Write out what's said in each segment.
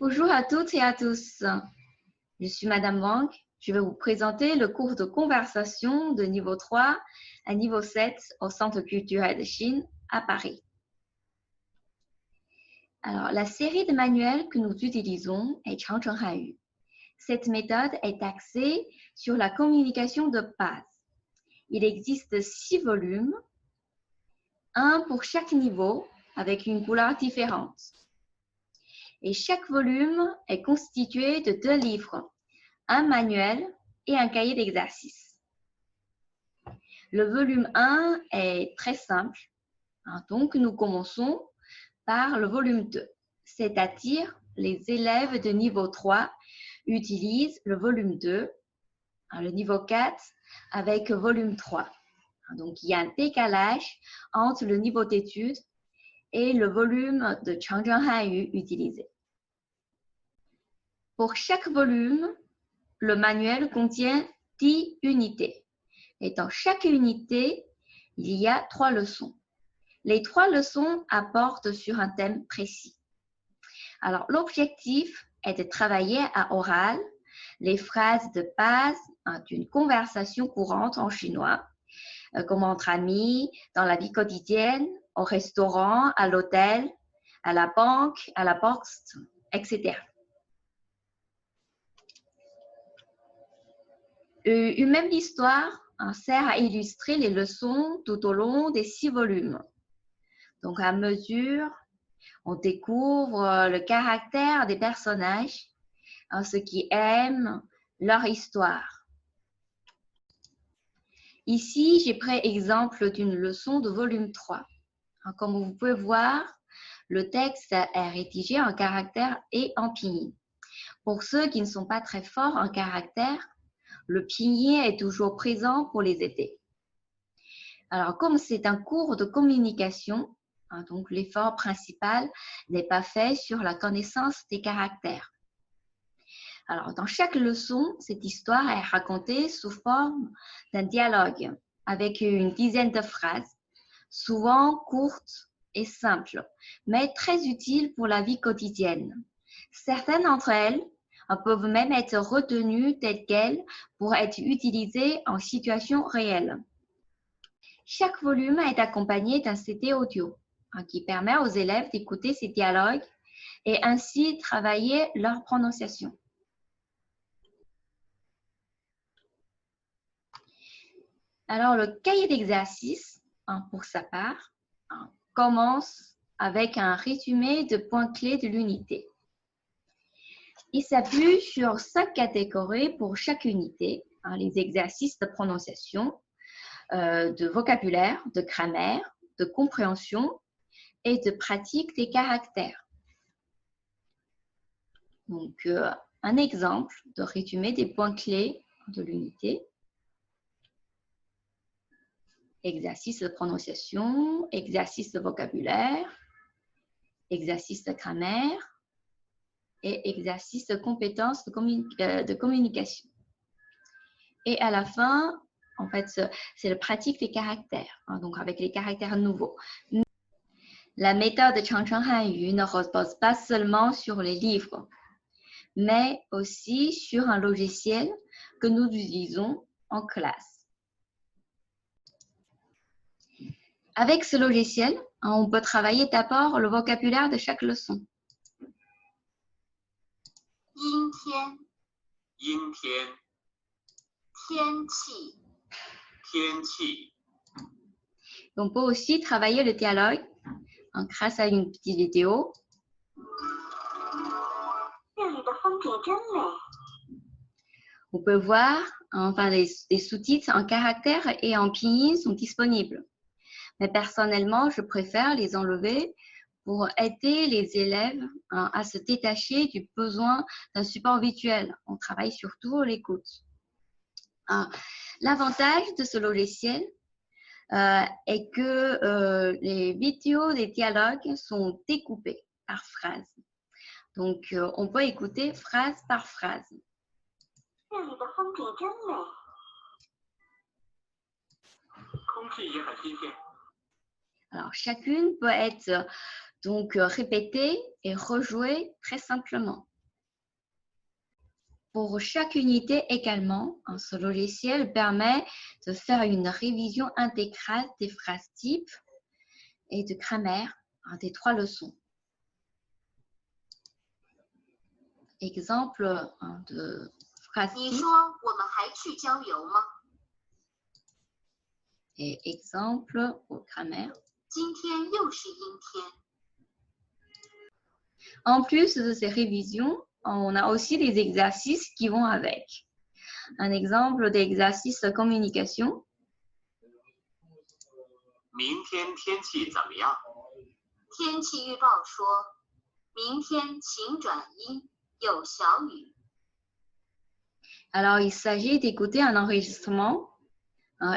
Bonjour à toutes et à tous. Je suis Madame Wang. Je vais vous présenter le cours de conversation de niveau 3 à niveau 7 au Centre culturel de Chine à Paris. Alors, la série de manuels que nous utilisons est Changcheng Hanyu. Cette méthode est axée sur la communication de base. Il existe 6 volumes, un pour chaque niveau avec une couleur différente. Et chaque volume est constitué de 2 livres, un manuel et un cahier d'exercice. Le volume 1 est très simple, donc nous commençons par le volume 2, c'est-à-dire les élèves de niveau 3 utilisent le volume 2, le niveau 4 avec volume 3. Donc il y a un décalage entre le niveau d'études et le volume de Changcheng Hanyu utilisé. Pour chaque volume, le manuel contient 10 unités. Et dans chaque unité, il y a 3 leçons. Les 3 leçons apportent sur un thème précis. Alors, l'objectif est de travailler à oral les phrases de base d'une conversation courante en chinois, comme entre amis, dans la vie quotidienne, au restaurant, à l'hôtel, à la banque, à la poste, etc. Une même histoire sert à illustrer les leçons tout au long des 6 volumes. Donc, à mesure, on découvre le caractère des personnages, ce qu'ils aiment, leur histoire. Ici, j'ai pris exemple d'une leçon de volume 3. Comme vous pouvez voir, le texte est rédigé en caractère et en pinyin. Pour ceux qui ne sont pas très forts en caractère, le pinyin est toujours présent pour les aider. Alors, comme c'est un cours de communication, donc l'effort principal n'est pas fait sur la connaissance des caractères. Alors, dans chaque leçon, cette histoire est racontée sous forme d'un dialogue avec une dizaine de phrases, souvent courtes et simples, mais très utiles pour la vie quotidienne. Certaines d'entre elles peuvent même être retenues telles quelles pour être utilisées en situation réelle. Chaque volume est accompagné d'un CD audio qui permet aux élèves d'écouter ces dialogues et ainsi travailler leur prononciation. Alors, le cahier d'exercice, pour sa part, commence avec un résumé de points clés de l'unité. Il s'appuie sur 5 catégories pour chaque unité, les exercices de prononciation, de vocabulaire, de grammaire, de compréhension et de pratique des caractères. Donc, un exemple de résumé des points clés de l'unité. Exercice de prononciation, exercice de vocabulaire, exercice de grammaire et exercice de compétences de communication. Et à la fin, en fait, c'est la pratique des caractères, donc avec les caractères nouveaux. La méthode de Changcheng Hanyu ne repose pas seulement sur les livres, mais aussi sur un logiciel que nous utilisons en classe. Avec ce logiciel, on peut travailler d'abord le vocabulaire de chaque leçon. 阴天，阴天，天气，天气， On peut aussi travailler le dialogue grâce à une petite vidéo. 这里的风景真美。 On peut voir, enfin, les sous-titres en caractère et en pinyin sont disponibles. Mais personnellement, je préfère les enlever pour aider les élèves à se détacher du besoin d'un support visuel. On travaille surtout l'écoute. L'avantage de ce logiciel est que les vidéos des dialogues sont découpées par phrase. Donc, on peut écouter phrase par phrase. 这里的风景真美。 空气也很新鲜。 Alors, chacune peut être donc répétée et rejouée très simplement. Pour chaque unité également, ce logiciel permet de faire une révision intégrale des phrases types et de grammaire des 3 leçons. Exemple de phrase 你 type 说我们还去郊游吗？ et exemple pour grammaire. 今天又是阴天。 En plus de ces révisions, on a aussi des exercices qui vont avec. Un exemple d'exercice de communication. 明天天气怎么样？ 天气预报说，明天晴转阴，有小雨。 Alors, il s'agit d'écouter un enregistrement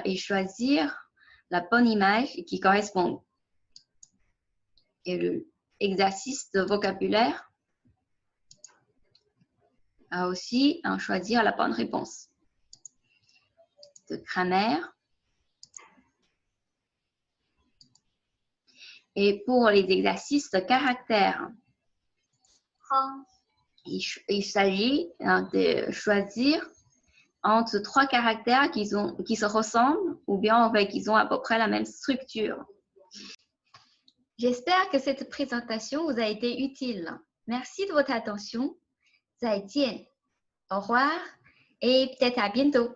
et choisir la bonne image qui correspond. Et l'exercice de vocabulaire a aussi choisir la bonne réponse. De grammaire. Et pour les exercices de caractère, 风 il s'agit de choisir entre 3 caractères qui se ressemblent ou bien en fait, qu'ils ont à peu près la même structure. J'espère que cette présentation vous a été utile. Merci de votre attention. 再见. Au revoir et peut-être à bientôt.